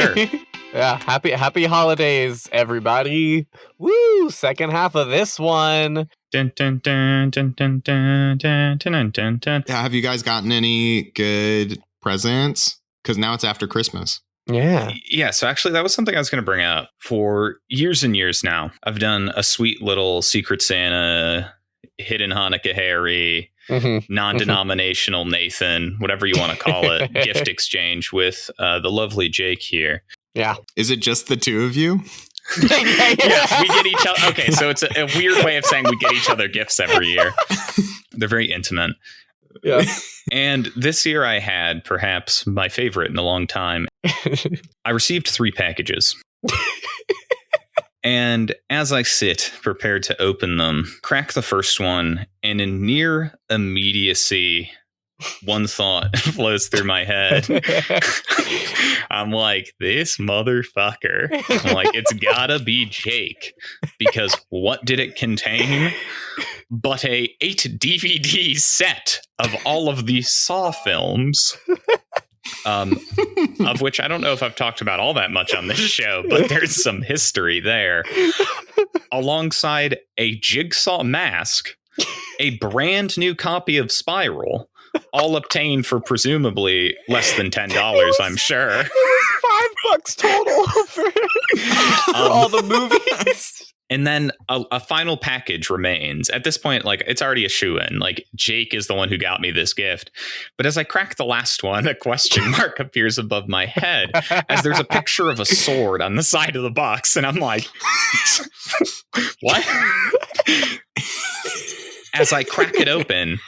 sure. Yeah, happy holidays, everybody. Woo! Second half of this one. Dun, dun, dun, dun, dun, dun, dun, dun, dun, dun. Yeah, have you guys gotten any good presents? Because now it's after Christmas. Yeah. Yeah, so actually that was something I was going to bring up. For years and years now, I've done a sweet little Secret Santa, hidden Hanukkah Harry, non-denominational Nathan, whatever you want to call it, gift exchange with the lovely Jake here. Yeah. Is it just the two of you? Yes, we get each other. Okay, so it's a weird way of saying we get each other gifts every year. They're very intimate. Yeah. And this year I had perhaps my favorite in a long time. I received 3 packages. And as I sit prepared to open them, crack the first one, and in near immediacy, one thought flows through my head. I'm like, this motherfucker. I'm like, it's gotta be Jake. Because what did it contain? But a 8 DVD set of all of the Saw films. Of which I don't know if I've talked about all that much on this show, but there's some history there. Alongside a Jigsaw mask, a brand new copy of Spiral, all obtained for presumably less than $10, I'm sure. It was $5 total for all the movies. And then a final package remains. At this point, like, it's already a shoo-in. Like, Jake is the one who got me this gift. But as I crack the last one, a question mark appears above my head as there's a picture of a sword on the side of the box. And I'm like, what? As I crack it open,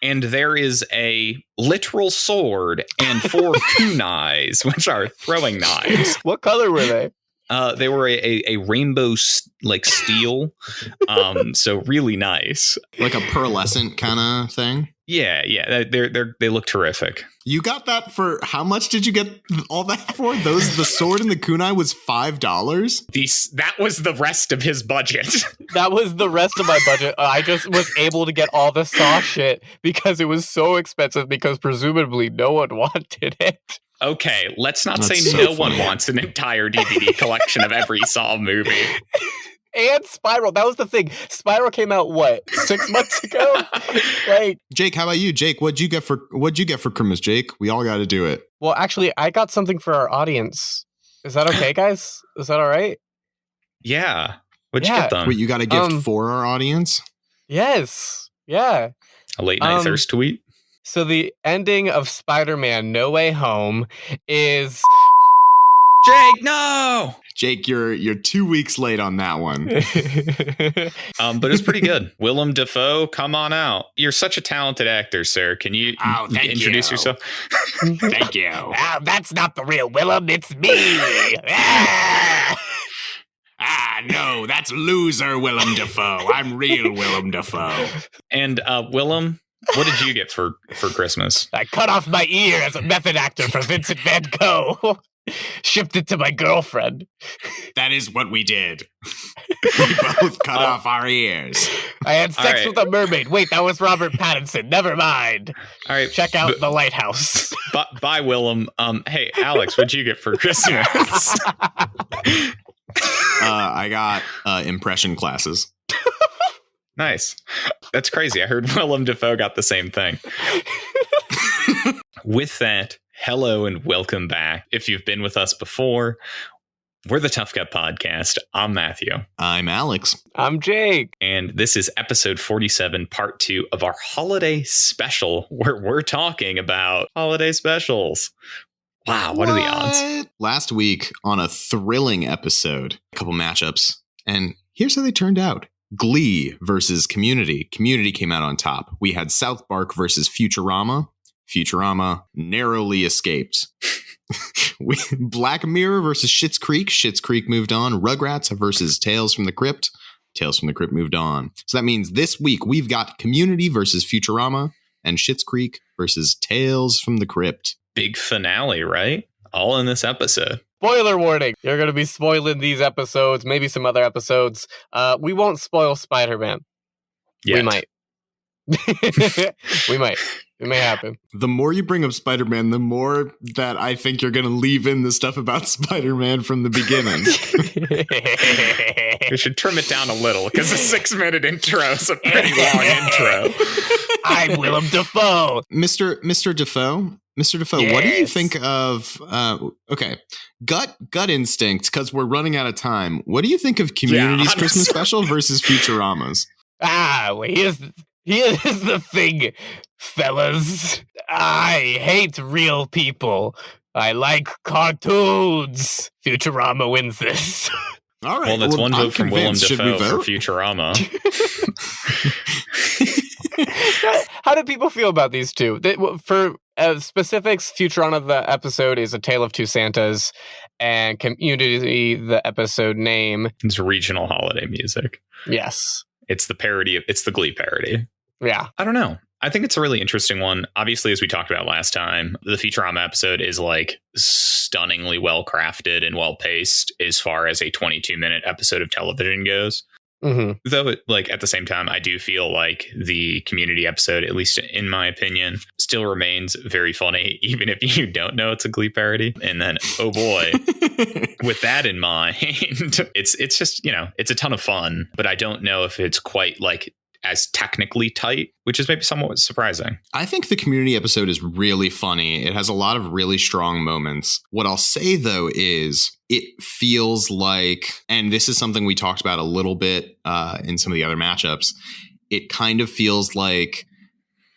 and there is a literal sword and 4 kunais, which are throwing knives. What color were they? They were a rainbow like steel, so really nice, Like a pearlescent kind of thing. Yeah. They look terrific. You got that for how much did you get all that for? The sword and the kunai was $5. That was the rest of his budget. That was the rest of my budget. I just was able to get all the Saw shit because it was so expensive because presumably no one wanted it. Okay, let's not That's say so no funny. one wants an entire DVD collection of every Saw movie. And Spiral. That was the thing. Spiral came out, what, 6 months ago? Like, Jake, how about you? Jake, what'd you get for Christmas, Jake? We all got to do it. well, actually, I got something for our audience. Is that okay, guys? Is that all right? Yeah. What'd you Yeah. get them? Wait, you got a gift for our audience? Yes. Yeah. A late night thirst tweet? So the ending of Spider-Man No Way Home is... Jake, no! Jake, you're 2 weeks late on that one. But it's pretty good. Willem Dafoe, come on out. You're such a talented actor, sir. Can you introduce yourself? Thank you. That's not the real Willem, it's me! No, that's loser Willem Dafoe. I'm real Willem Dafoe. And Willem, what did you get for Christmas? I cut off my ear as a method actor for Vincent Van Gogh. Shipped it to my girlfriend. That is what we did. We both cut off our ears. I had sex right. with a mermaid. Wait, that was Robert Pattinson. Never mind. All right. Check out The Lighthouse. Bye, Willem. Hey, Alex, what'd you get for Christmas? I got impression classes. Nice. That's crazy. I heard Willem Dafoe got the same thing. With that, hello and welcome back. If you've been with us before, we're the Tough Gut Podcast. I'm Matthew. I'm Alex. I'm Jake. And this is episode 47, part 2 of our holiday special, where we're talking about holiday specials. Wow, what are the odds? Last week on a thrilling episode, a couple matchups, and here's how they turned out. Glee versus Community. Community came out on top. We had South Park versus Futurama. Futurama narrowly escaped. Black Mirror versus Schitt's Creek. Schitt's Creek moved on. Rugrats versus Tales from the Crypt. Tales from the Crypt moved on. So that means this week we've got Community versus Futurama and Schitt's Creek versus Tales from the Crypt. Big finale, right? All in this episode. Spoiler warning. You're going to be spoiling these episodes, maybe some other episodes. We won't spoil Spider-Man. Yet. We might. We might. It may happen. The more you bring up Spider-Man, the more that I think you're going to leave in the stuff about Spider-Man from the beginning. We should trim it down a little because a 6-minute intro is a pretty long intro. I'm Willem Dafoe. Mr. Dafoe? Mr. Dafoe, Yes. what do you think of, okay, gut instinct, because we're running out of time. What do you think of Community's honestly. Christmas special versus Futurama's? Well, here's the thing, fellas. I hate real people. I like cartoons. Futurama wins this. All right. Well, that's one I'm vote from Willem convinced. Should we Dafoe for vote? Futurama. How do people feel about these two? For specifics, Futurama, the episode is A Tale of Two Santas, and Community, the episode name. It's regional holiday music. Yes. It's the parody. It's the Glee parody. Yeah. I don't know. I think it's a really interesting one. Obviously, as we talked about last time, the Futurama episode is like stunningly well crafted and well paced as far as a 22-minute episode of television goes. Mm-hmm. Though, like, at the same time, I do feel like the Community episode, at least in my opinion, still remains very funny, even if you don't know it's a Glee parody. And then, oh boy, with that in mind, it's just, it's a ton of fun, but I don't know if it's quite like as technically tight, which is maybe somewhat surprising. I think the Community episode is really funny. It has a lot of really strong moments. What I'll say, though, is it feels like, and this is something we talked about a little bit in some of the other matchups, it kind of feels like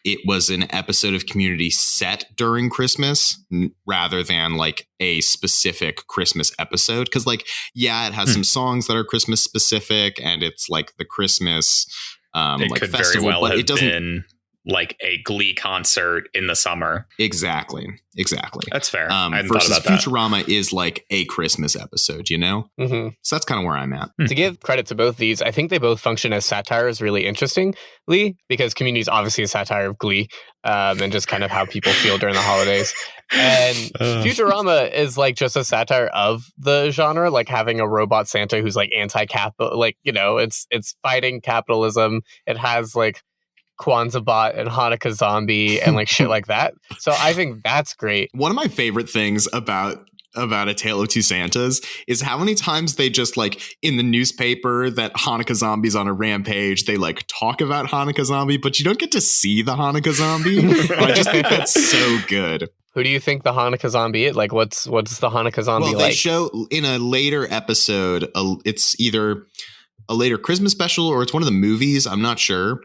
it was an episode of Community set during Christmas rather than like a specific Christmas episode. Because like, yeah, it has some songs that are Christmas specific and it's like the Christmas it like could festival, very well but have it doesn't been like a Glee concert in the summer. exactly. That's fair. I hadn't thought Versus about that. Futurama is like a Christmas episode, Mm-hmm. So that's kind of where I'm at. To give credit to both these, I think they both function as satires really interestingly, because Community is obviously a satire of Glee, and just kind of how people feel during the holidays. And Futurama is like just a satire of the genre, like having a robot Santa who's like anti-capital, like, it's fighting capitalism. It has like Kwanzaa bot and Hanukkah zombie and like shit like that. So I think that's great. One of my favorite things about A Tale of Two Santas is how many times they just like in the newspaper that Hanukkah zombie's on a rampage, they like talk about Hanukkah zombie, but you don't get to see the Hanukkah zombie. I just think that's so good. Who do you think the Hanukkah zombie is? Like, what's the Hanukkah zombie Well, they like? show in a later episode, it's either a later Christmas special or it's one of the movies. I'm not sure.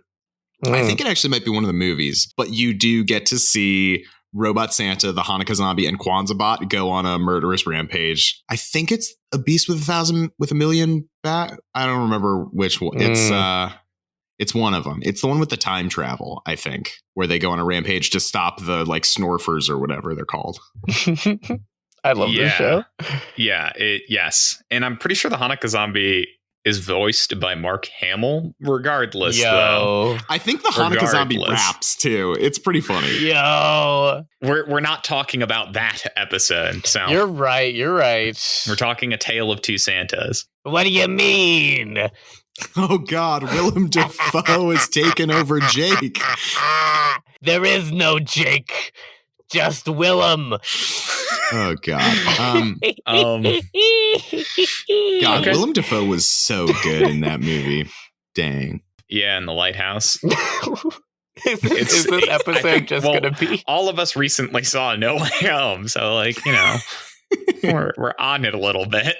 I think it actually might be one of the movies, but you do get to see Robot Santa, the Hanukkah zombie, and Kwanzaa bot go on a murderous rampage. I think it's a beast with a million bat. I don't remember which one. It's one of them. It's the one with the time travel, I think, where they go on a rampage to stop the like Snorfers or whatever they're called. I love this show. Yeah, yes. And I'm pretty sure the Hanukkah zombie is voiced by Mark Hamill, regardless, though. I think the Hanukkah zombie raps, too. It's pretty funny. Yo. We're not talking about that episode, so... You're right. We're talking A Tale of Two Santas. What do you mean? Oh, God. Willem Dafoe has taken over Jake. There is no Jake. Just Willem. Oh, God. God, Okay. Willem Dafoe was so good in that movie. Dang. Yeah, in The Lighthouse. Is this episode just going to be? All of us recently saw No Way Home, so we're on it a little bit.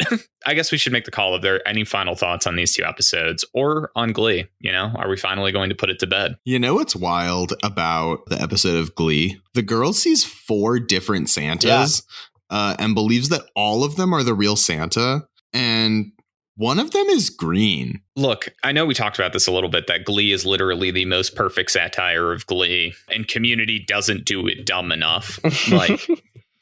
I guess we should make the call if there are any final thoughts on these two episodes or on Glee. Are we finally going to put it to bed? You know what's wild about the episode of Glee? The girl sees 4 different Santas and believes that all of them are the real Santa. And one of them is green. Look, I know we talked about this a little bit, that Glee is literally the most perfect satire of Glee, and Community doesn't do it dumb enough. Like,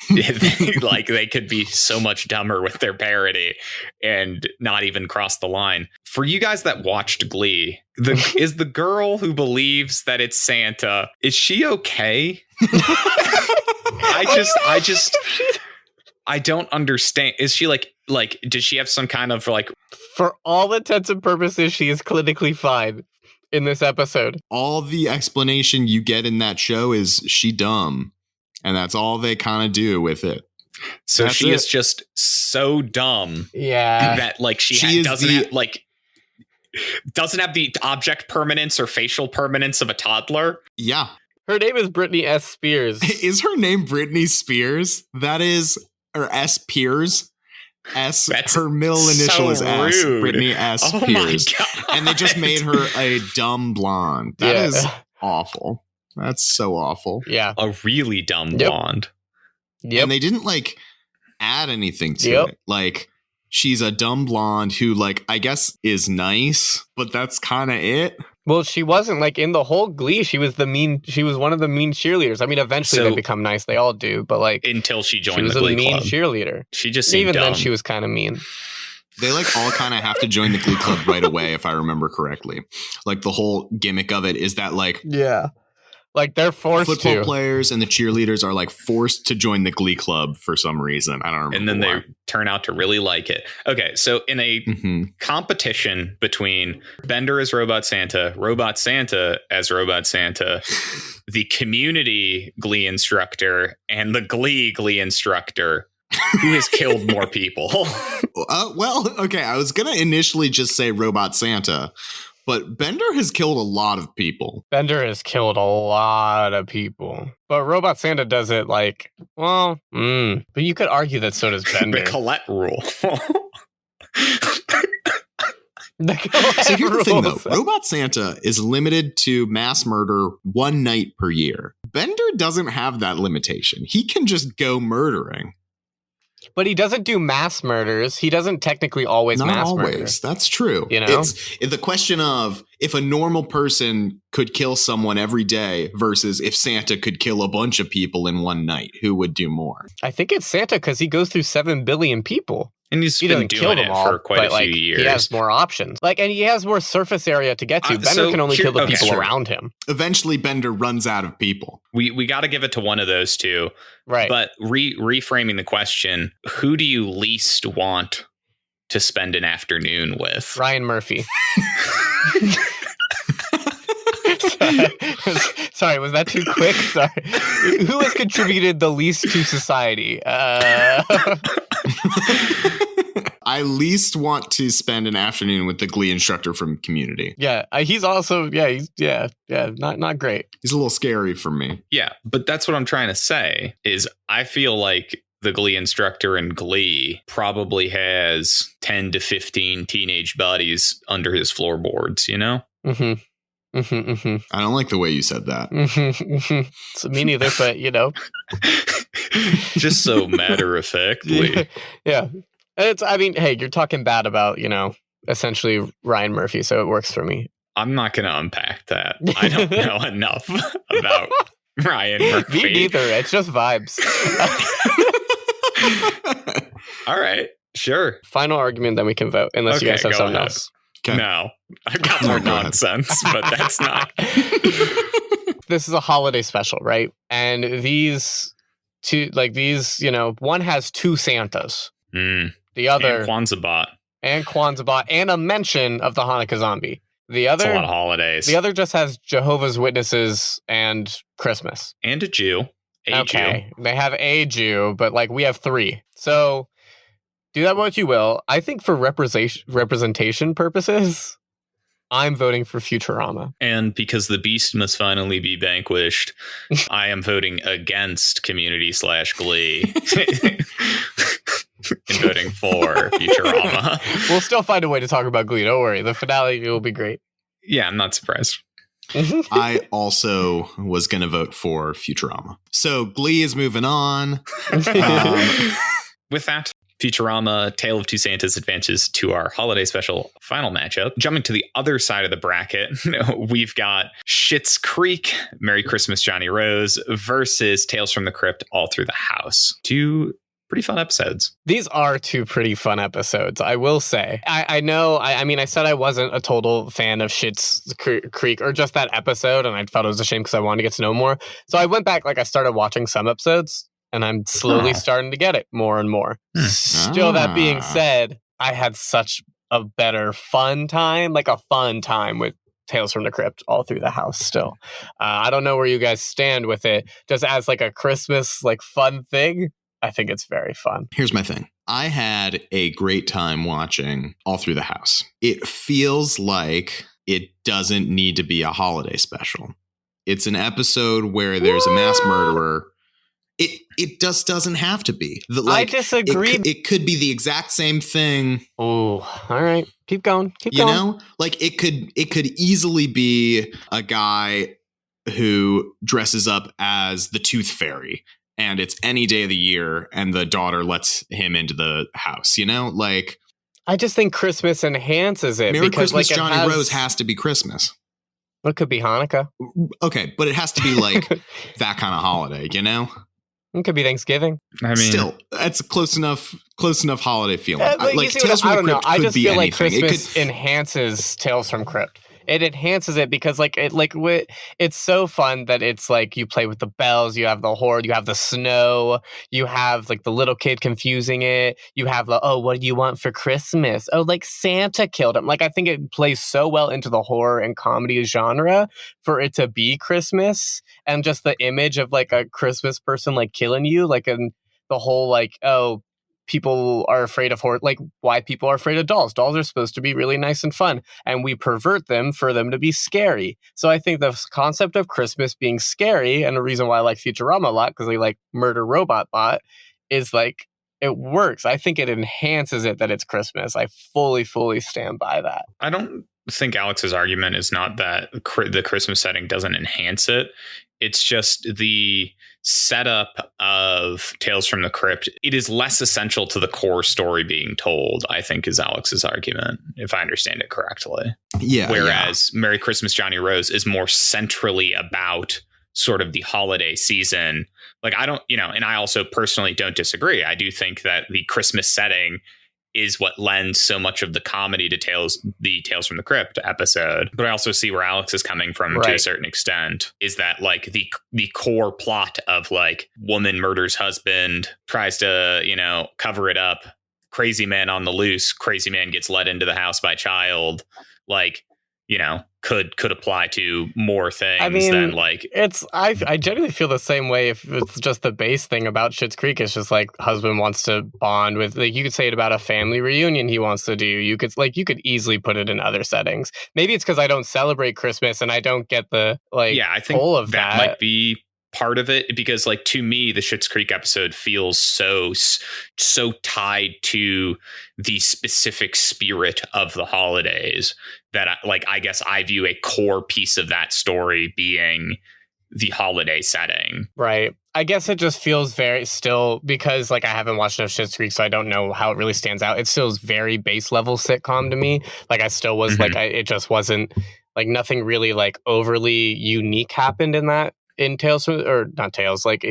they could be so much dumber with their parody and not even cross the line. For you guys that watched Glee, is the girl who believes that it's Santa, is she okay? I don't understand. Is she like, does she have some kind of like... For all intents and purposes, she is clinically fine. in this episode. All the explanation you get in that show is she dumb. And that's all they kind of do with it. So That's she it. is just so dumb that like doesn't have the object permanence or facial permanence of a toddler. Yeah. Her name is Britney S. Spears. Is her name Britney Spears? That is, or S. Piers? Her middle initial is S. Rude. Britney S. Spears. And they just made her a dumb blonde. That is awful. That's so awful. Yeah. A really dumb blonde. Yep. And they didn't like add anything to it. Like, she's a dumb blonde who, like, I guess is nice, but that's kind of it. Well, she wasn't like in the whole Glee. She was one of the mean cheerleaders. I mean, eventually they become nice. They all do, but like until she joined the Glee club. She was a mean cheerleader. She just seemed even dumb. then she was kind of mean. They like all kind of have to join the Glee club right away, if I remember correctly. Like the whole gimmick of it is that like like they're forced football players and the cheerleaders are like forced to join the Glee club for some reason. I don't remember. And then they turn out to really like it. Okay, so in a competition between Bender as Robot Santa as Robot Santa, the Community Glee instructor, and the Glee instructor, who has killed more people? Well, okay, I was going to initially just say Robot Santa, but Bender has killed a lot of people. But Robot Santa does it like, well, but you could argue that so does Bender. The Colette rule. So here's the thing, though. Robot Santa is limited to mass murder one night per year. Bender doesn't have that limitation. He can just go murdering. But he doesn't do mass murders. He doesn't technically always mass murder. That's true. You know? It's the question of if a normal person could kill someone every day versus if Santa could kill a bunch of people in one night, who would do more? I think it's Santa because he goes through 7 billion people. And he's been doing it for quite a few years. He has more options. And he has more surface area to get to. Bender can only kill the people around him. Eventually, Bender runs out of people. We got to give it to one of those two. Right. But reframing the question, who do you least want to spend an afternoon with? Ryan Murphy. Sorry, was that too quick? Sorry. Who has contributed the least to society? I least want to spend an afternoon with the Glee instructor from Community. Yeah, he's also, not great. He's a little scary for me. Yeah, but that's what I'm trying to say, is I feel like the Glee instructor in Glee probably has 10 to 15 teenage buddies under his floorboards, you know? I don't like the way you said that. So me neither, but you know. Just so matter-of-factly. Yeah. Hey, you're talking bad about, essentially Ryan Murphy, so it works for me. I'm not going to unpack that. I don't know enough about Ryan Murphy. Me neither. It's just vibes. All right. Sure. Final argument, then we can vote, unless you guys have something else. Okay. No. I've got more nonsense, but that's not. This is a holiday special, right? And these two, one has 2 Santas. The other, and Kwanzaa Bot, and a mention of the Hanukkah zombie. The other, it's a lot of holidays. The other just has Jehovah's Witnesses and Christmas. And a Jew. Jew. They have a Jew, but we have 3. So do that what you will. I think for representation purposes, I'm voting for Futurama. And because the beast must finally be vanquished, I am voting against Community/Glee. And voting for Futurama. We'll still find a way to talk about Glee. Don't worry. The finale will be great. Yeah, I'm not surprised. I also was going to vote for Futurama. So Glee is moving on. With that, Futurama, Tale of Two Santas advances to our holiday special final matchup. Jumping to the other side of the bracket, we've got Schitt's Creek, Merry Christmas, Johnny Rose, versus Tales from the Crypt, All Through the House. 2 pretty fun episodes. These are 2 pretty fun episodes, I will say. I know, I said I wasn't a total fan of Schitt's Creek, or just that episode, and I felt it was a shame because I wanted to get to know more. So I went back, I started watching some episodes, and I'm slowly starting to get it more and more. Still, that being said, I had such a better fun time with Tales from the Crypt all through the house still. I don't know where you guys stand with it. Just as like a Christmas like fun thing, I think it's very fun. Here's my thing. I had a great time watching All Through the House. It feels like it doesn't need to be a holiday special. It's an episode where there's a mass murderer. It just doesn't have to be. I disagree. It could be the exact same thing. Oh, all right. Keep going. Keep going. You know, like it could easily be a guy who dresses up as the Tooth Fairy, and it's any day of the year, and the daughter lets him into the house. You know, like I just think Christmas enhances it. Merry because, Christmas, like, Johnny Rose has to be Christmas. It could be Hanukkah. Okay, but it has to be like that kind of holiday. You know. It could be Thanksgiving. I mean, still, that's close enough holiday feeling. Like Tales from the Crypt I could just be feel like anything. Christmas enhances Tales from Crypt. It enhances it because it's so fun that it's like you play with the bells, you have the horde, you have the snow, you have like the little kid confusing it, you have the, oh, what do you want for Christmas? Oh, like Santa killed him. Like I think it plays so well into the horror and comedy genre for it to be Christmas, and just the image of like a Christmas person like killing you, like in the whole like, oh, people are afraid of horror, like why people are afraid of dolls. Dolls are supposed to be really nice and fun, and we pervert them for them to be scary. So I think the concept of Christmas being scary, and the reason why I like Futurama a lot, because they like Murder Robot Bot, is like it works. I think it enhances it that it's Christmas. I fully stand by that. I don't think Alex's argument is not that the Christmas setting doesn't enhance it. It's just the setup of Tales from the Crypt. It is less essential to the core story being told, I think, is Alex's argument, if I understand it correctly. Yeah. Whereas Merry Christmas, Johnny Rose is more centrally about sort of the holiday season. Like, I don't, and I also personally don't disagree. I do think that the Christmas setting is what lends so much of the comedy to the Tales from the Crypt episode. But I also see where Alex is coming from to a certain extent, is that like the core plot of like woman murders husband, tries to, cover it up, crazy man on the loose, crazy man gets let into the house by child, like, could apply to more things than like I generally feel the same way. If it's just the base thing about Schitt's Creek, it's just like husband wants to bond with, like, you could say it about a family reunion he wants to do. You could easily put it in other settings. Maybe it's because I don't celebrate Christmas and I don't get the I think pull of that might be part of it, because like to me the Schitt's Creek episode feels so tied to the specific spirit of the holidays that I guess I view a core piece of that story being the holiday setting. Right. I guess it just feels very still, because like I haven't watched enough Schitt's Creek, so I don't know how it really stands out. It feels very base level sitcom to me. Like I still was it just wasn't like nothing really like overly unique happened in Tales, or not Tales, like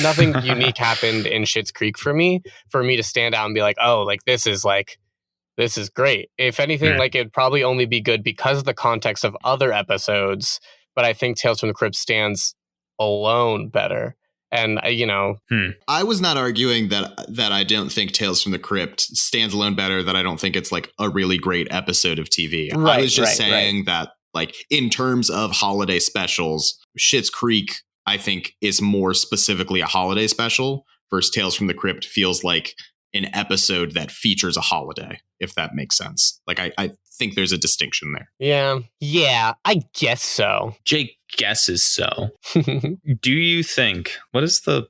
nothing unique happened in Schitt's Creek for me to stand out and be like, oh, like this is great. If anything, like it'd probably only be good because of the context of other episodes. But I think Tales from the Crypt stands alone better. And I was not arguing that I don't think Tales from the Crypt stands alone better, that I don't think it's like a really great episode of TV. I was just saying that, like, in terms of holiday specials, Schitt's Creek, I think, is more specifically a holiday special, versus Tales from the Crypt feels like an episode that features a holiday, if that makes sense. Like, I think there's a distinction there. Yeah, I guess so. Jake guesses so. Do you think, what is the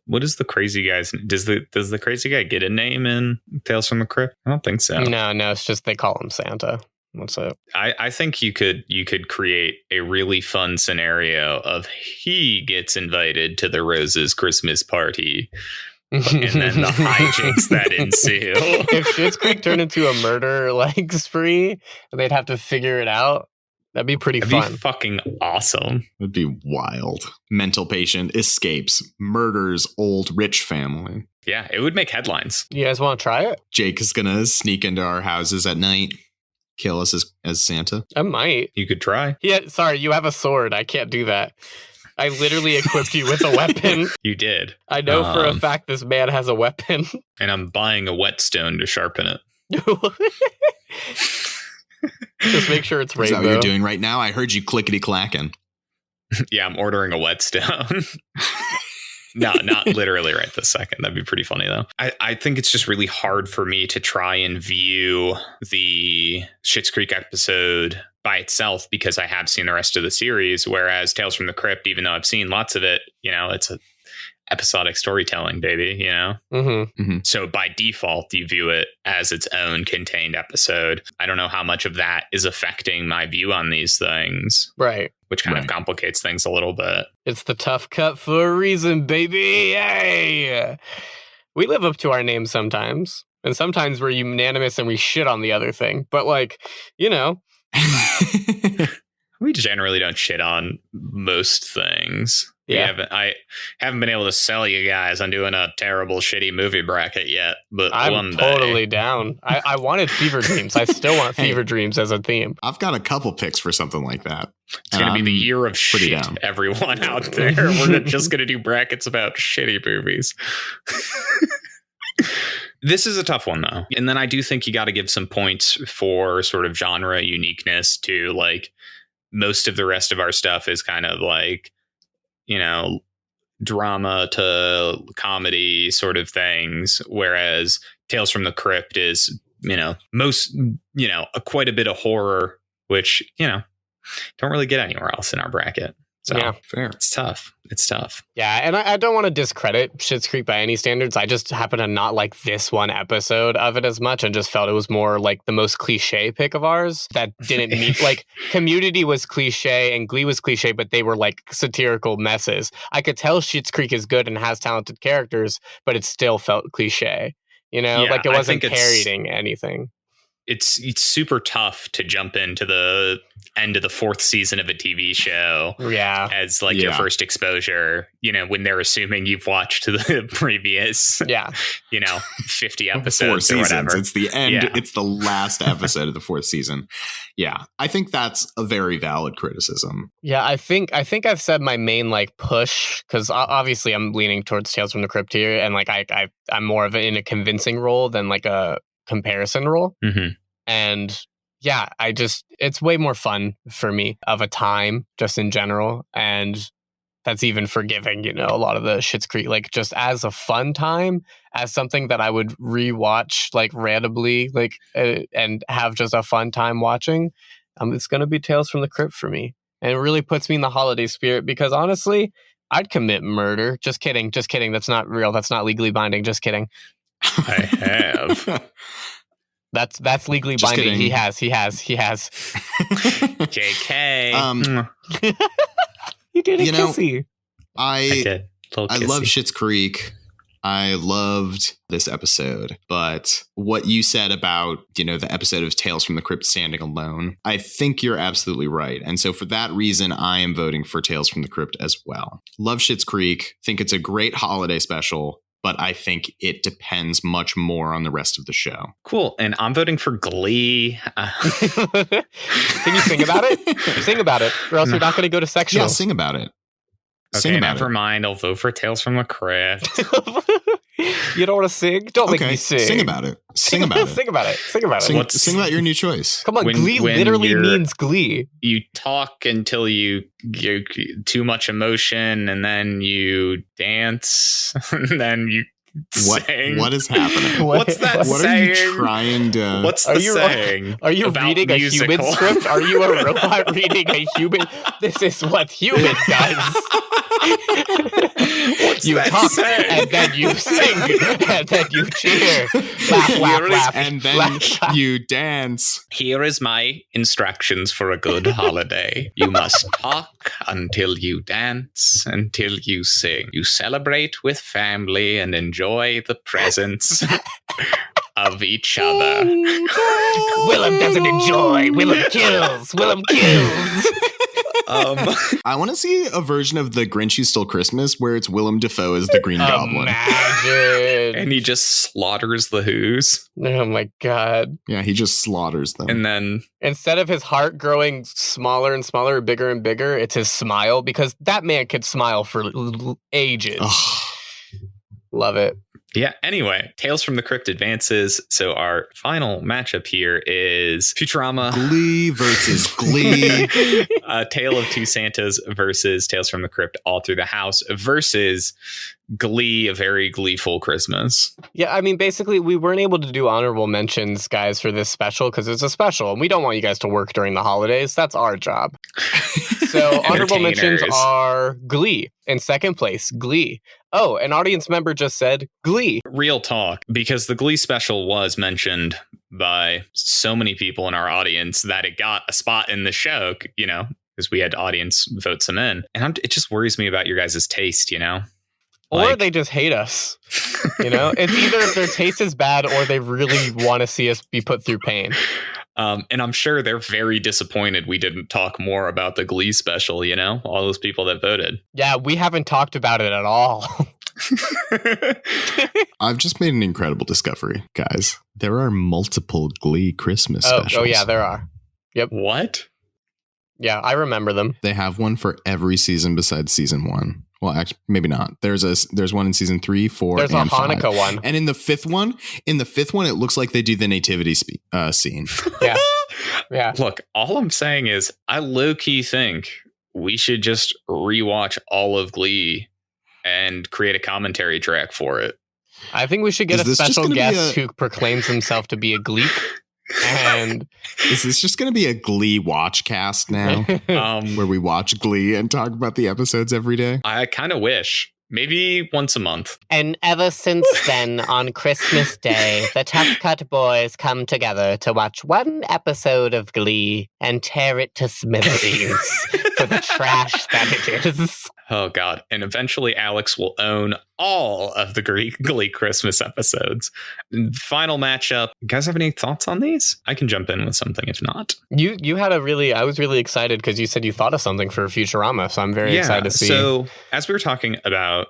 crazy guy's, does the crazy guy get a name in Tales from the Crypt? I don't think so. No, it's just they call him Santa. What's up? I think you could create a really fun scenario of he gets invited to the Rose's Christmas party, and then the hijinks that ensue. If Schitt's Creek turned into a murder like spree, they'd have to figure it out. That'd be pretty fun. That'd be fucking awesome. It'd be wild. Mental patient escapes, murders old rich family. Yeah, it would make headlines. You guys want to try it? Jake is gonna sneak into our houses at night, kill us as Santa. I might. You could try. Yeah, sorry, you have a sword. I can't do that. I literally equipped you with a weapon. You did. I know for a fact this man has a weapon. And I'm buying a whetstone to sharpen it. Just make sure it's Is that what rainbow. you're doing right now? I heard you clickety-clacking. Yeah, I'm ordering a whetstone. No, not literally right this second. That'd be pretty funny, though. I think it's just really hard for me to try and view the Schitt's Creek episode by itself because I have seen the rest of the series, whereas Tales from the Crypt, even though I've seen lots of it, it's a episodic storytelling, baby, So by default, you view it as its own contained episode. I don't know how much of that is affecting my view on these things. Right. Which kind of complicates things a little bit. It's the tough cut for a reason, baby. Hey! We live up to our names sometimes. And sometimes we're unanimous and we shit on the other thing. But We generally don't shit on most things. Yeah. I haven't been able to sell you guys on doing a terrible, shitty movie bracket yet. But I'm one totally day. down. I wanted Fever Dreams. I still want Fever Dreams as a theme. I've got a couple picks for something like that. It's going to be the year of shit, down. everyone out there. We're just going to do brackets about shitty movies. This is a tough one, though. And then I do think you got to give some points for sort of genre uniqueness to most of the rest of our stuff is kind of drama to comedy sort of things. Whereas Tales from the Crypt is, quite a bit of horror, which, don't really get anywhere else in our bracket. So Yeah. Fair. It's tough. Yeah, and I don't want to discredit Schitt's Creek by any standards. I just happen to not like this one episode of it as much and just felt it was more like the most cliche pick of ours that didn't meet, Community was cliche and Glee was cliche, but they were satirical messes. I could tell Schitt's Creek is good and has talented characters, but it still felt cliche. It wasn't parodying anything. It's super tough to jump into the end of the fourth season of a TV show as your first exposure, when they're assuming you've watched the previous 50 episodes 4 or seasons. whatever. It's the end. Yeah. It's the last episode of the fourth season. Yeah, I think that's a very valid criticism. Yeah, I think I've said my main push, because obviously I'm leaning towards Tales from the Crypt here, and I'm more of in a convincing role than a comparison role. Mm-hmm. And yeah, it's way more fun for me of a time just in general. And that's even forgiving, a lot of the Schitt's Creek, just as a fun time, as something that I would rewatch randomly, and have just a fun time watching. It's going to be Tales from the Crypt for me. And it really puts me in the holiday spirit because honestly, I'd commit murder. Just kidding. That's not real. That's not legally binding. Just kidding. I have. That's legally Just binding. kidding. He has. JK. You did a kissy. I did. I love Schitt's Creek. I loved this episode, but what you said about, the episode of Tales from the Crypt standing alone, I think you're absolutely right. And so for that reason, I am voting for Tales from the Crypt as well. Love Schitt's Creek. Think it's a great holiday special, but I think it depends much more on the rest of the show. Cool. And I'm voting for Glee. Can you sing about it? Sing about it, or else you're not going to go to sectional. Yeah, sing about it. Okay, never mind. I'll vote for Tales from the Crypt. You don't want to sing? Don't make me sing. Sing about it. Sing about it. Sing about it. Sing about it. Sing about your new choice. Come on, Glee literally means Glee. You talk until you too much emotion, and then you dance, and then you sing. What is happening? What's that What saying? are you trying to... What's the saying? Are you reading a human script? Are you a robot reading a human? This is what human does. You talk and then you sing and then you cheer, laugh, and then laugh. You dance. Here is my instructions for a good holiday. You must talk until you dance, until you sing. You celebrate with family and enjoy the presence of each other. Willem doesn't enjoy. Willem kills. I want to see a version of The Grinch Who Stole Christmas where it's Willem Dafoe as the Green Goblin. Imagine. And he just slaughters the Who's. Oh my god. Yeah, he just slaughters them. And then instead of his heart growing smaller and smaller, bigger and bigger, it's his smile, because that man could smile for ages. Ugh. Love it. Yeah, anyway, Tales from the Crypt advances. So our final matchup here is Futurama. Glee versus Glee. A Tale of Two Santas versus Tales from the Crypt All Through the House versus Glee, A Very Gleeful Christmas. Yeah, I mean, basically, we weren't able to do honorable mentions, guys, for this special because it's a special, and we don't want you guys to work during the holidays. That's our job. So honorable mentions are Glee. In second place, Glee. Oh, an audience member just said Glee. Real talk, because the Glee special was mentioned by so many people in our audience that it got a spot in the show, you know, because we had audience vote some in. And it just worries me about your guys' taste, you know? Or they just hate us. You know, it's either their taste is bad or they really want to see us be put through pain. And I'm sure they're very disappointed we didn't talk more about the Glee special, you know, all those people that voted. Yeah, we haven't talked about it at all. I've just made an incredible discovery, guys. There are multiple Glee Christmas specials. Oh, yeah, there are. Yep. What? Yeah, I remember them. They have one for every season besides season 1. Well, actually, maybe not. There's one in season 3, 4, There's and a Hanukkah 5. one. And in the fifth one, it looks like they do the nativity scene. Yeah. Yeah. Look, all I'm saying is I low-key think we should just rewatch all of Glee and create a commentary track for it. I think we should get a special guest who proclaims himself to be a Gleek. And is this just going to be a Glee watch cast now? Where we watch Glee and talk about the episodes every day? I kind of wish. Maybe once a month. And ever since then, on Christmas Day, the Tough Cut Boys come together to watch one episode of Glee and tear it to smithereens for the trash that it is. Oh, God. And eventually Alex will own all of the Glee Christmas episodes. Final matchup. You guys have any thoughts on these? I can jump in with something if not. You had I was really excited because you said you thought of something for Futurama. So I'm very excited to see. So as we were talking about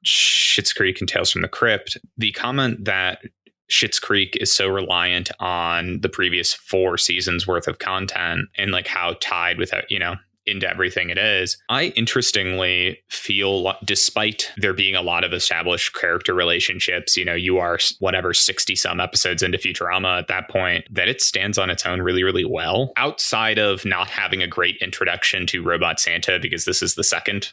Schitt's Creek and Tales from the Crypt, the comment that Schitt's Creek is so reliant on the previous 4 seasons worth of content and like how tied with it, you know, into everything it is. I interestingly feel, despite there being a lot of established character relationships, you know, you are whatever 60 some episodes into Futurama at that point, that it stands on its own really, really well. Outside of not having a great introduction to Robot Santa, because this is the second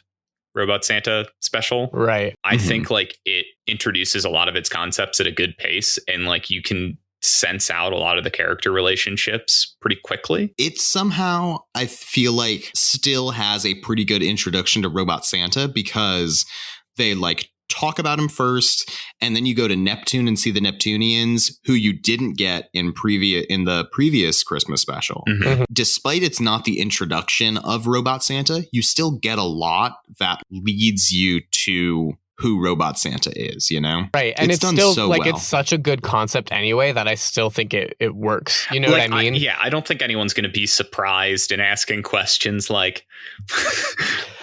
Robot Santa special. Right. I think like it introduces a lot of its concepts at a good pace, and like you can sense out a lot of the character relationships pretty quickly. It somehow, I feel like, still has a pretty good introduction to Robot Santa because they like talk about him first, and then you go to Neptune and see the Neptunians, who you didn't get in the previous Christmas special. Despite it's not the introduction of Robot Santa, you still get a lot that leads you to who Robot Santa is, you know? Right. And it's still so like, it's such a good concept anyway that I still think it works. You know like, what I mean? I don't think anyone's going to be surprised and asking questions like,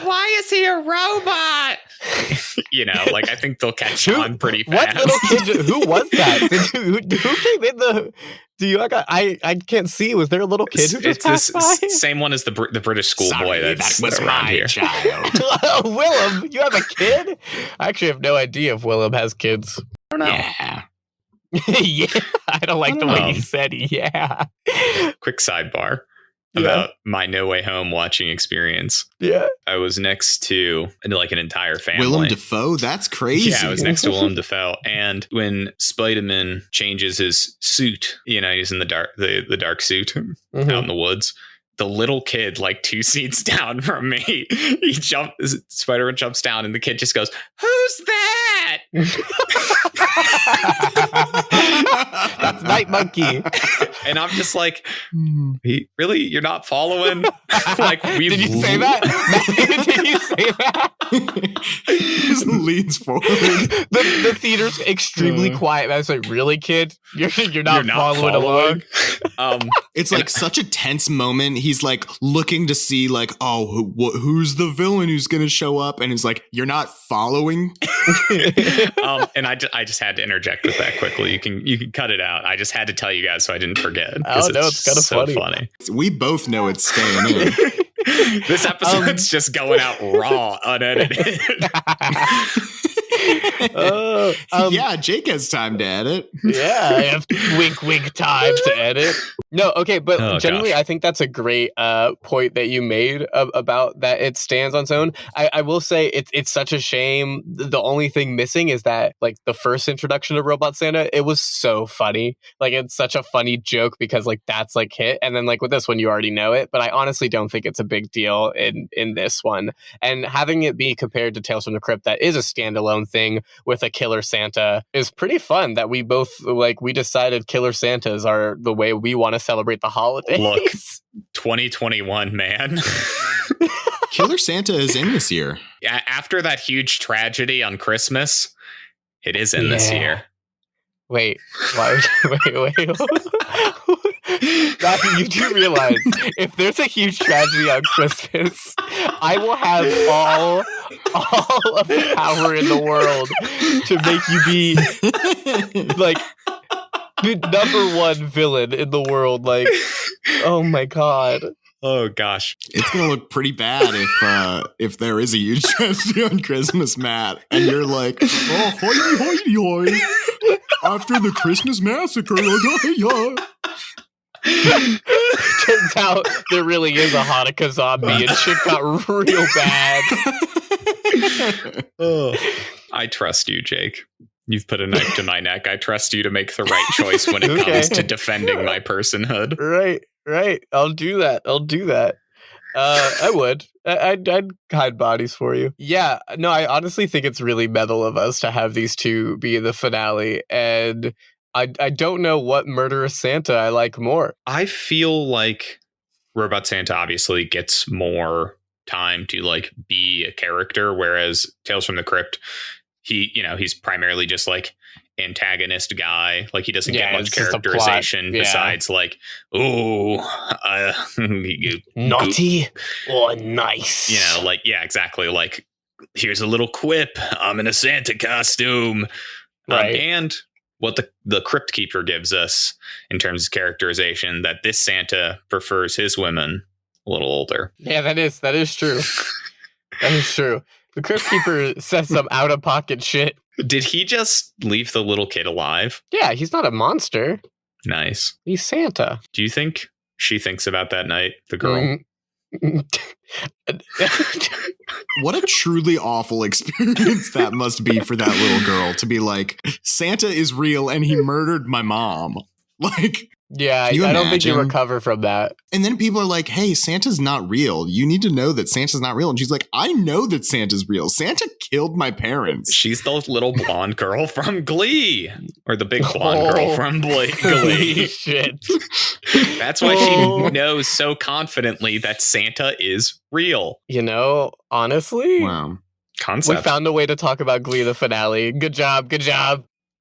why is he a robot? You know, like I think they'll catch on pretty fast. What little kid? Who was that? Who came in the... I can't see. Was there a little kid who just passed by? Same one as the British schoolboy that was around here. Child. Willem, you have a kid? I actually have no idea if Willem has kids. I don't know. Yeah. Yeah. I don't like the way you said yeah. Quick sidebar about my No Way Home watching experience. Yeah. I was next to like an entire family. Willem Dafoe? That's crazy. Yeah, I was next to Willem Dafoe. And when Spider-Man changes his suit, you know, he's in the dark suit out in the woods. The little kid, like 2 seats down from me, Spider-Man jumps down and the kid just goes, "Who's that?" That's Night Monkey. And I'm just like, really? You're not following? Like, did you say that? Did you say that? He just leans forward. The theater's extremely quiet. I was like, really, kid? You're not following along? It's like such a tense moment. He's like looking to see like, oh, who's the villain who's going to show up? And he's like, you're not following? And I just had to interject with that quickly. You can cut it out. I just had to tell you guys so I didn't forget. Oh, no, it's kind of so funny. We both know it's staying in. This episode's just going out raw, unedited. Yeah, Jake has time to edit. Yeah, I have wink, wink time to edit. No, okay, but generally, I think that's a great point that you made about that it stands on its own. I will say it's such a shame. The only thing missing is that, like, the first introduction of Robot Santa, it was so funny. Like, it's such a funny joke because, like, that's, like, hit. And then, like, with this one, you already know it. But I honestly don't think it's a big deal in this one. And having it be compared to Tales from the Crypt, that is a standalone thing with a killer Santa, is pretty fun. That we both, like, we decided killer Santas are the way we want to celebrate the holidays. Look, 2021, man. Killer Santa is in this year. Yeah, after that huge tragedy on Christmas, it is in this year. Wait, why? Wait. Matthew, you do realize if there's a huge tragedy on Christmas, I will have all of the power in the world to make you be like the number one villain in the world. Like, oh my god. Oh gosh, it's gonna look pretty bad if there is a huge tragedy on Christmas, Matt, and you're like, oh, hoity hoity hoy, after the Christmas massacre. Turns out there really is a Hanukkah zombie, and shit got real bad. Oh, I trust you, Jake. You've put a knife to my neck. I trust you to make the right choice when it comes to defending my personhood. Right. I'll do that. I would. I'd hide bodies for you. Yeah. No, I honestly think it's really metal of us to have these two be in the finale. And I don't know what murderous Santa I like more. I feel like Robot Santa obviously gets more time to, like, be a character, whereas Tales from the Crypt, he's primarily just, like, antagonist guy. Like, he doesn't get much characterization besides, like, naughty or nice. You know, like, yeah, exactly. Like, here's a little quip. I'm in a Santa costume. Right. And what the Crypt Keeper gives us in terms of characterization, that this Santa prefers his women a little older. Yeah, that is true. That is true. The Crypt Keeper says some out-of-pocket shit. Did he just leave the little kid alive? Yeah, he's not a monster. Nice. He's Santa. Do you think she thinks about that night, the girl? What a truly awful experience that must be for that little girl, to be like, Santa is real and he murdered my mom. Like, yeah, I don't think you recover from that. And then people are like, hey, Santa's not real. You need to know that Santa's not real. And she's like, I know that Santa's real. Santa killed my parents. She's the little blonde girl from Glee. Or the big blonde girl from Glee. Shit. That's why she knows so confidently that Santa is real. You know, honestly, wow. Concept. We found a way to talk about Glee, the finale. Good job.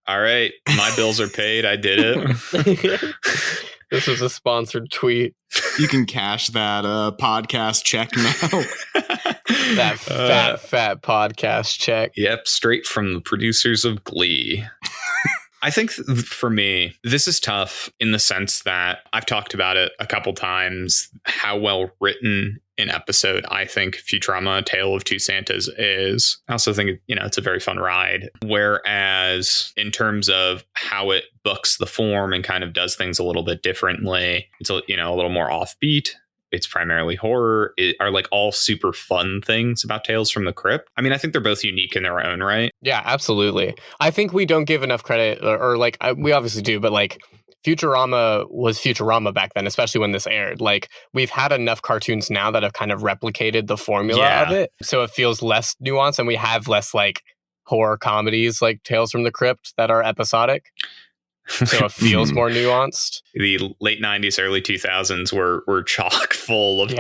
All right, my bills are paid. I did it. This was a sponsored tweet. You can cash that podcast check now. That fat podcast check. Yep, straight from the producers of Glee. I think for me, this is tough in the sense that I've talked about it a couple times, how well written an episode I think Futurama, A Tale of Two Santas is. I also think, it's a very fun ride. Whereas in terms of how it books the form and kind of does things a little bit differently, it's a little more offbeat. It's primarily horror. It are like all super fun things about Tales from the Crypt. I mean, I think they're both unique in their own right. Yeah, absolutely. I think we don't give enough credit, or like we obviously do, but like Futurama was Futurama back then, especially when this aired. Like, we've had enough cartoons now that have kind of replicated the formula of it, so it feels less nuanced, and we have less like horror comedies like Tales from the Crypt that are episodic. So it feels more nuanced. The late 90s, early 2000s were chock full of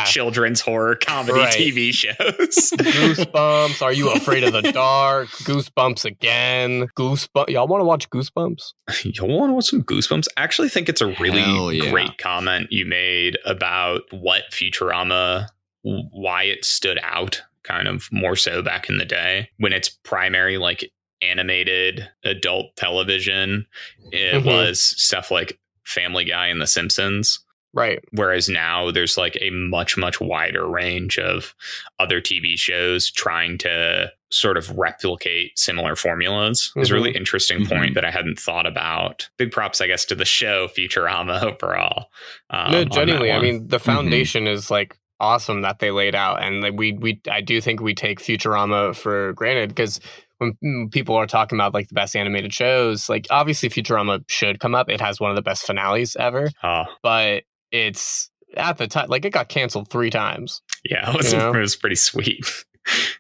children's horror comedy TV shows. Goosebumps. Are You Afraid of the Dark? Goosebumps again. Y'all want to watch Goosebumps? Y'all want to watch some Goosebumps? I actually think it's a really great comment you made about what Futurama, why it stood out kind of more so back in the day when its primary like animated adult television, it was stuff like Family Guy and The Simpsons. Right. Whereas now there's like a much, much wider range of other TV shows trying to sort of replicate similar formulas is a really interesting point that I hadn't thought about. Big props, I guess, to the show Futurama overall. No, genuinely, I mean, the foundation is like awesome that they laid out, and like I do think we take Futurama for granted, because when people are talking about like the best animated shows, like obviously Futurama should come up. It has one of the best finales ever, but it's at the time, like, it got canceled 3 times. Yeah, it was pretty sweet.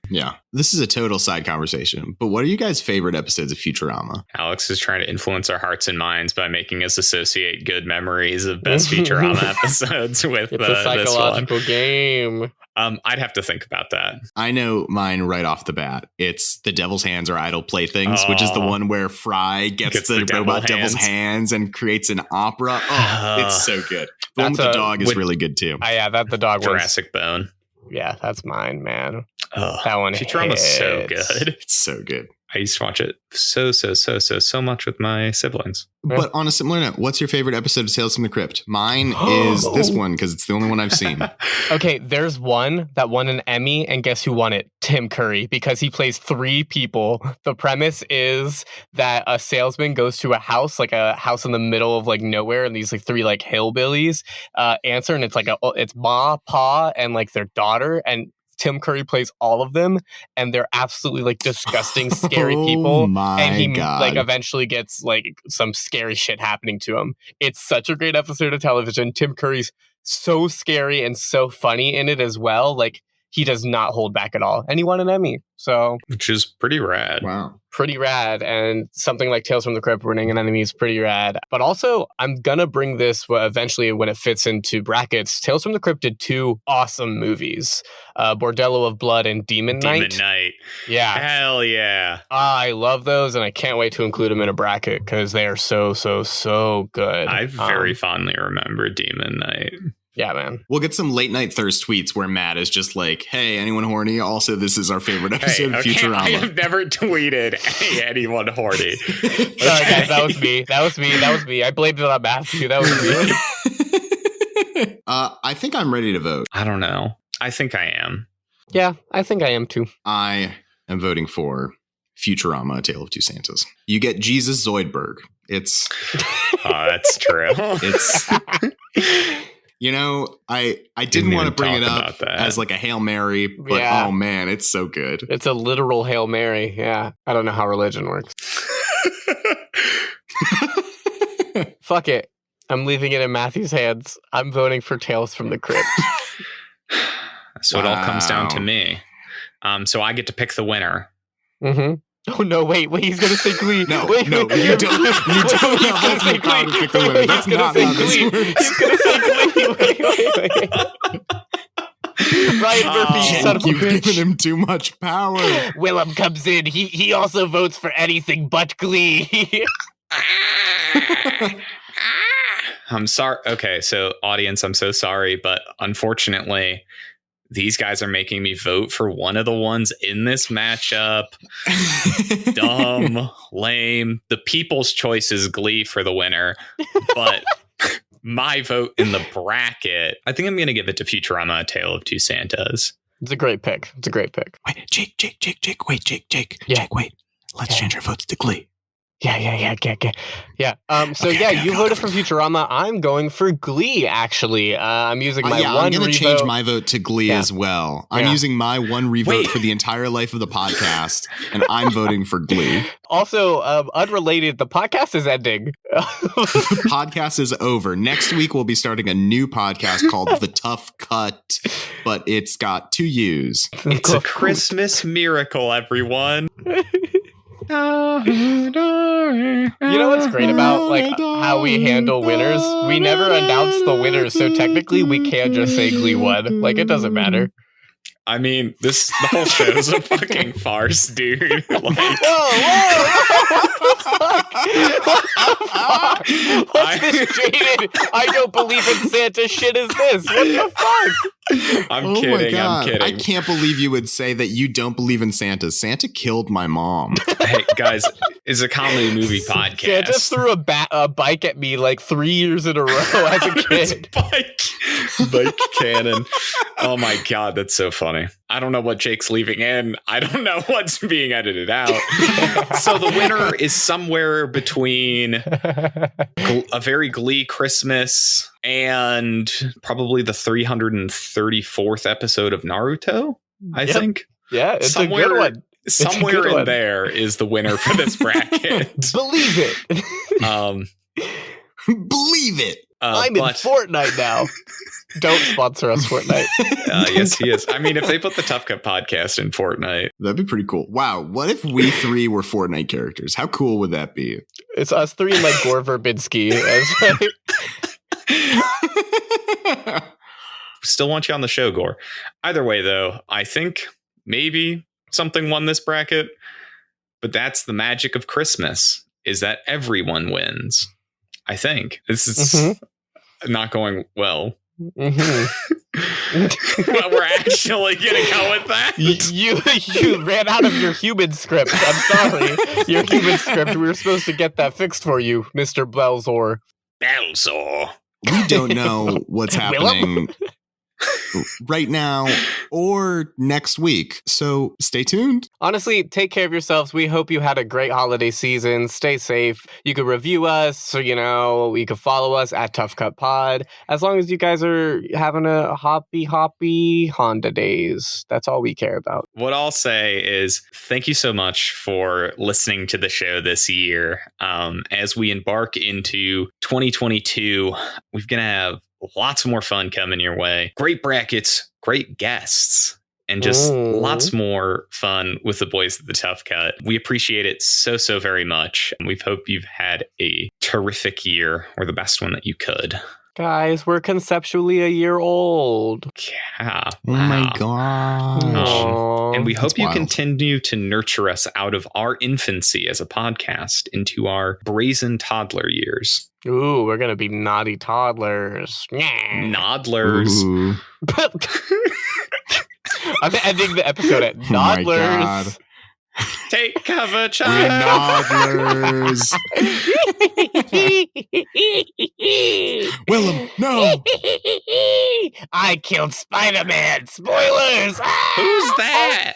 Yeah, this is a total side conversation, but what are you guys' favorite episodes of Futurama? Alex is trying to influence our hearts and minds by making us associate good memories of best Futurama episodes with it's a psychological this one. Game. I'd have to think about that. I know mine right off the bat. It's The Devil's Hands Are Idle Playthings, which is the one where Fry gets the robot devil's hands and creates an opera. Oh, it's so good. The one with the dog is really good too. Yeah, the dog Jurassic Bone. Yeah, that's mine, man. Oh, that one Futurama's so good. It's so good. I used to watch it so much with my siblings. But on a similar note, what's your favorite episode of Tales from the Crypt? Mine is this one, because it's the only one I've seen. Okay, there's one that won an Emmy, and guess who won it? Tim Curry, because he plays 3 people. The premise is that a salesman goes to a house in the middle of like nowhere, and these like 3 like hillbillies answer, and it's Ma, Pa, and like their daughter, and Tim Curry plays all of them, and they're absolutely like disgusting, scary people. And he like eventually gets like some scary shit happening to him. It's such a great episode of television. Tim Curry's so scary and so funny in it as well. Like, he does not hold back at all, and he won an Emmy. So, which is pretty rad. Wow. Pretty rad. And something like Tales from the Crypt winning an Emmy is pretty rad. But also, I'm gonna bring this eventually when it fits into brackets. Tales from the Crypt did 2 awesome movies, Bordello of Blood and Demon Knight. Demon Knight. Yeah. Hell yeah. I love those, and I can't wait to include them in a bracket because they are so good. I very fondly remember Demon Knight. Yeah, man. We'll get some late night thirst tweets where Matt is just like, hey, anyone horny? Also, this is our favorite episode of Futurama. I have never tweeted, hey, anyone horny. Sorry, guys, that was me. I blamed it on Matthew. That was me. I think I'm ready to vote. I don't know. I think I am. Yeah, I think I am too. I am voting for Futurama, A Tale of Two Santas. You get Jesus Zoidberg. It's... that's true. It's... You know, I didn't want to bring it up as like a Hail Mary, but oh man, it's so good. It's a literal Hail Mary. Yeah. I don't know how religion works. Fuck it. I'm leaving it in Matthew's hands. I'm voting for Tales from the Crypt. So it all comes down to me. So I get to pick the winner. Mm-hmm. Oh no! Wait! He's gonna say Glee. No, wait, you don't. You don't have to pick the winner. That's not how this works. He's gonna say Glee. Wait. Ryan Murphy, son of a bitch. You've given him too much power. Willem comes in. He also votes for anything but Glee. I'm sorry. Okay, so audience, I'm so sorry, but unfortunately, these guys are making me vote for one of the ones in this matchup. Dumb, lame. The people's choice is Glee for the winner, but my vote in the bracket, I think I'm going to give it to Futurama, A Tale of Two Santas. It's a great pick. Wait, Jake. Wait, Jake. Yeah. Jake, wait. Let's change our votes to Glee. Yeah. You voted for Futurama. I'm going for Glee, actually. I'm using my one I'm going to change revote. my vote to Glee as well. I'm using my one revote for the entire life of the podcast, and I'm voting for Glee. Also, unrelated, the podcast is ending. The podcast is over. Next week, we'll be starting a new podcast called The Tough Cut, but it's got 2 U's. It's a Christmas miracle, everyone. You know what's great about like how we handle winners? We never announce the winners, so technically we can just say Glee won. Like, it doesn't matter. I mean, the whole show is a fucking farce, dude. Like, What's this jaded? I don't believe in Santa shit is this? What the fuck? I'm kidding. I can't believe you would say that you don't believe in Santa. Santa killed my mom. Hey, guys, it's a comedy movie podcast. Santa threw a bike at me like 3 years in a row as a kid. Bike cannon. Oh my God, that's so funny. funny. I don't know what Jake's leaving in. I don't know what's being edited out. So the winner is somewhere between a very Glee Christmas and probably the 334th episode of Naruto, I think. Yeah, it's a good one. Somewhere in there is the winner for this bracket. Believe it. Believe it. I'm in Fortnite now. Don't sponsor us, Fortnite. Yes, he is. I mean, if they put the Tough Cut podcast in Fortnite. That'd be pretty cool. Wow. What if we three were Fortnite characters? How cool would that be? It's us three and like Gore Verbinski. Still want you on the show, Gore. Either way, though, I think maybe something won this bracket. But that's the magic of Christmas, is that everyone wins. I think. This is not going well. But we're actually gonna go with that. You ran out of your human script. I'm sorry. Your human script. We were supposed to get that fixed for you, Mr. Belzor. Belzor. We don't know what's happening right now or next week. So stay tuned. Honestly, take care of yourselves. We hope you had a great holiday season. Stay safe. You could review us, or, you could follow us at Tough Cut Pod. As long as you guys are having a hoppy Honda days. That's all we care about. What I'll say is thank you so much for listening to the show this year. As we embark into 2022, we're going to have lots more fun coming your way. Great brackets, great guests, and just lots more fun with the boys of the Tough Cut. We appreciate it so very much. And we hope you've had a terrific year, or the best one that you could. Guys, we're conceptually a year old. Yeah. Oh my gosh. And we hope you wild. continue to nurture us out of our infancy as a podcast into our brazen toddler years. Ooh, we're going to be naughty toddlers. Noddlers. Ooh. I'm ending the episode at Oh my God. noddlers. Take cover, We're child. noddlers. Willem, no. I killed Spider-Man. Spoilers. Who's that?